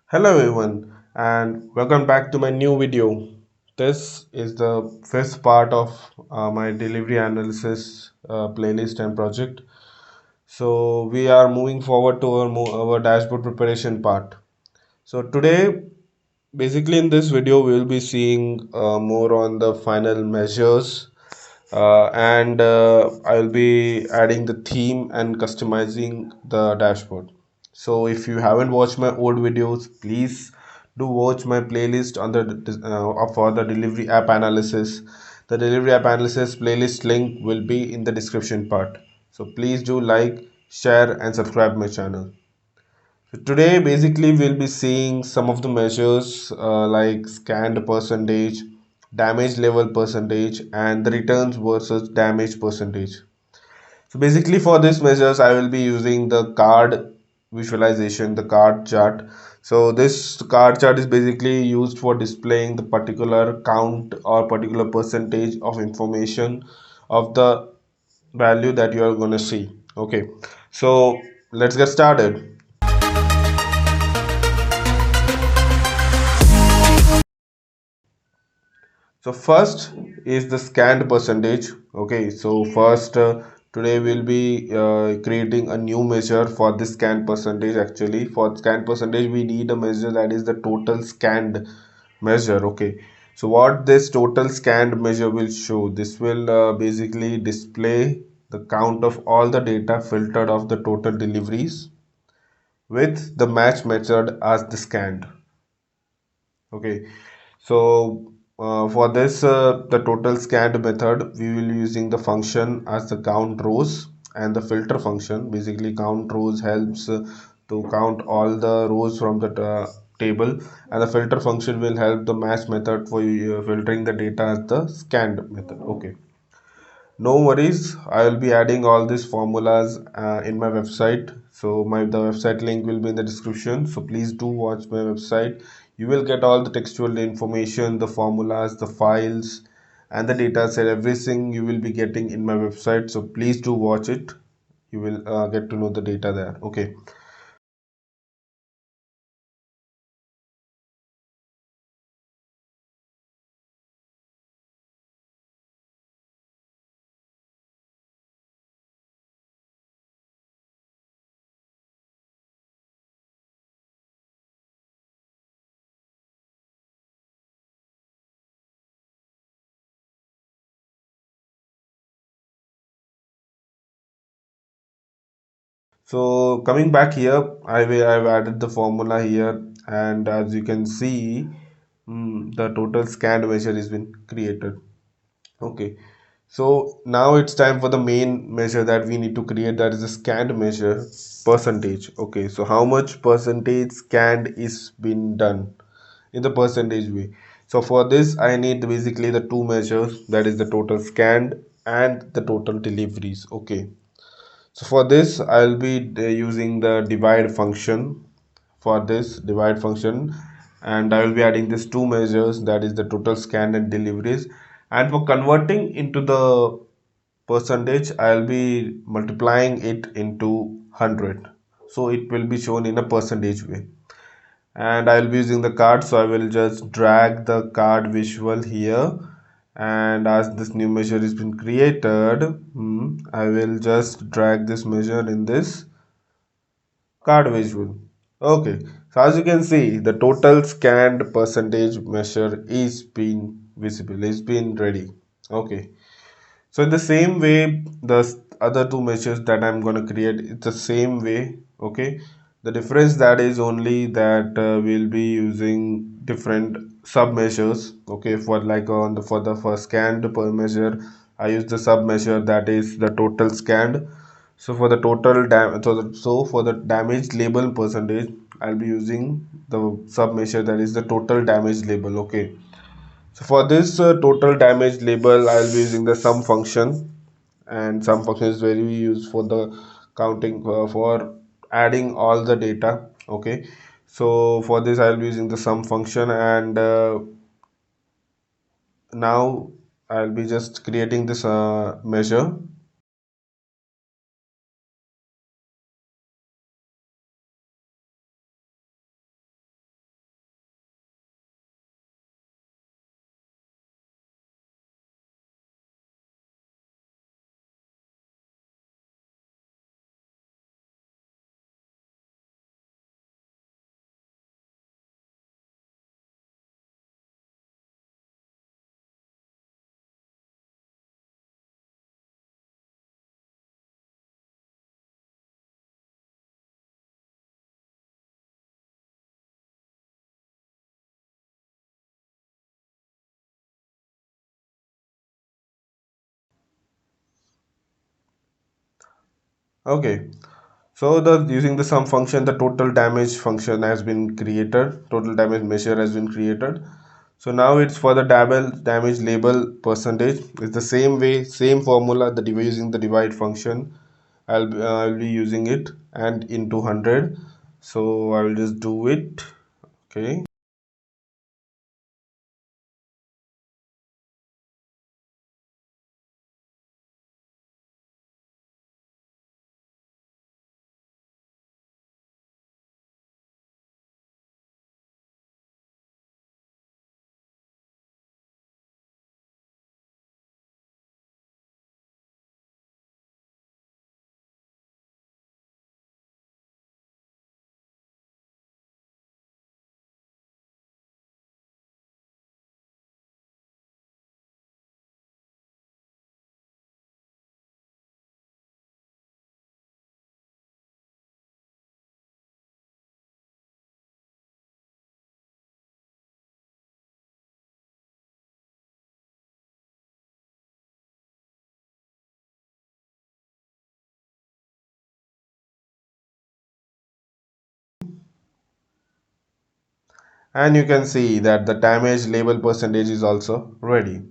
Hello everyone and welcome back to my new video. This is the fifth part of my delivery analysis playlist and project. So we are moving forward to our dashboard preparation part. So today, basically in this video, we will be seeing more on the final measures and I will be adding the theme and customizing the dashboard. So if you haven't watched my old videos, please do watch my playlist on for the delivery app analysis. The delivery app analysis playlist link will be in the description part. So please do like, share and subscribe my channel. So today basically we'll be seeing some of the measures like scanned percentage, damage level percentage and the returns versus damage percentage. So basically for these measures I will be using the card visualization, the card chart. So this card chart is basically used for displaying the particular count or particular percentage of information of the value that you are going to see. Okay, so let's get started. So first is the scanned percentage. Okay, so first today we'll be creating a new measure for this scanned percentage. Actually, for scanned percentage we need a measure that is the total scanned measure. Okay, so what this total scanned measure will show, this will basically display the count of all the data filtered of the total deliveries with the match method as the scanned. Okay, so for this the total scanned method we will using the function as the count rows and the filter function. Basically count rows helps to count all the rows from the table, and the filter function will help the match method for filtering the data as the scanned method. Okay, no worries, I will be adding all these formulas in my website. So the website link will be in the description, so please do watch my website. You will get all the textual information, the formulas, the files and the data set, everything you will be getting in my website. So please do watch it. You will get to know the data there. Okay, so coming back here, I've added the formula here, and as you can see, the total scanned measure has been created. Okay, so now it's time for the main measure that we need to create, that is the scanned measure percentage. Okay, so how much percentage scanned is been done in the percentage way. So for this I need basically the two measures, that is the total scanned and the total deliveries. Okay, so for this I'll be using the divide function for this divide function, and I will be adding these two measures, that is the total scan and deliveries. And for converting into the percentage I'll be multiplying it into 100, so it will be shown in a percentage way. And I'll be using the card, so I will just drag the card visual here, and as this new measure has been created, I will just drag this measure in this card visual. Okay, so as you can see, the total scanned percentage measure is been visible, is been ready. Okay, so in the same way, the other two measures that I'm going to create, it's the same way. Okay, the difference that is only that we'll be using different sub measures. Okay, for like on the for the first scanned per measure, I use the sub measure, that is the total scanned. So for the total so for the damage label percentage, I'll be using the sub measure, that is the total damage label. Okay, so for this total damage label, I'll be using the sum function, and sum function is very used for the counting for adding all the data. Okay, so for this I'll be using the sum function, and now I'll be just creating this measure. Okay, so the using the sum function, the total damage function has been created. Total damage measure has been created. So now it's for the damage label percentage. It's the same way, same formula that we're using the divide function. I'll be using it and into 100. So I will just do it. Okay. And you can see that the damage label percentage is also ready.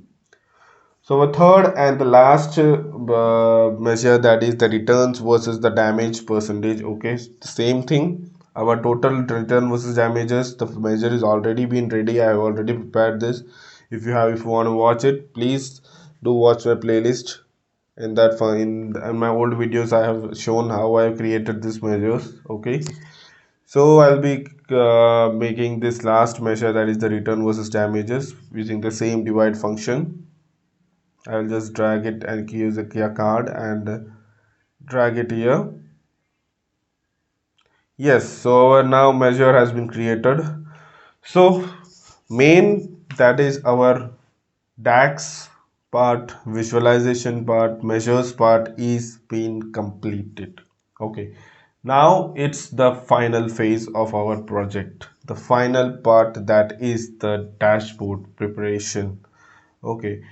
So a third and the last measure, that is the returns versus the damage percentage. Okay, the same thing. Our total return versus damages. The measure is already been ready. I have already prepared this. If you want to watch it, please do watch my playlist. In my old videos, I have shown how I have created these measures. Okay, so I'll be making this last measure, that is the return versus damages, using the same divide function. I'll just drag it and use a key card and drag it here. Yes, so our now measure has been created. So main, that is our DAX part, visualization part, measures part is been completed. Okay, now it's the final phase of our project, the final part, that is the dashboard preparation. Okay,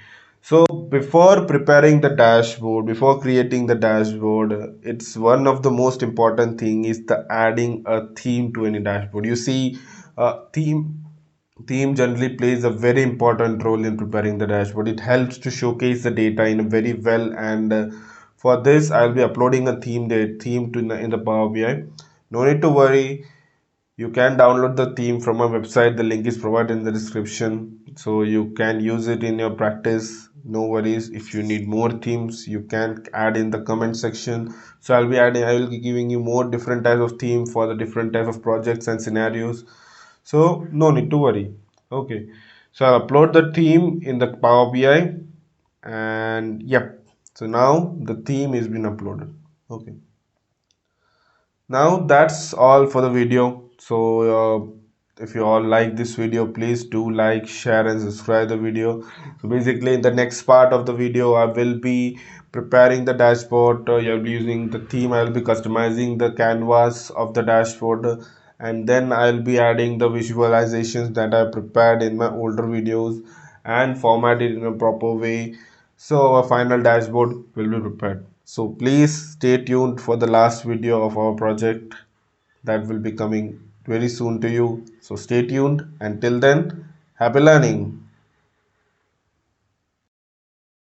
so before preparing the dashboard, before creating the dashboard, it's one of the most important thing is the adding a theme to any dashboard. You see, theme generally plays a very important role in preparing the dashboard. It helps to showcase the data in a very well, and for this I'll be uploading a theme to in the Power BI. No need to worry, you can download the theme from our website. The link is provided in the description, so you can use it in your practice. No worries. If you need more themes, you can add in the comment section. So I will be giving you more different types of theme for the different type of projects and scenarios. So no need to worry. Okay. So I'll upload the theme in the Power BI, and yep. So now the theme is been uploaded. Okay. Now that's all for the video. So if you all like this video, please do like, share and subscribe the video. So basically in the next part of the video, I will be preparing the dashboard. You'll be using the theme. I'll be customizing the canvas of the dashboard, and then I'll be adding the visualizations that I prepared in my older videos and formatted in a proper way, so our final dashboard will be prepared. So please stay tuned for the last video of our project that will be coming very soon to you. So stay tuned. Until then, happy learning.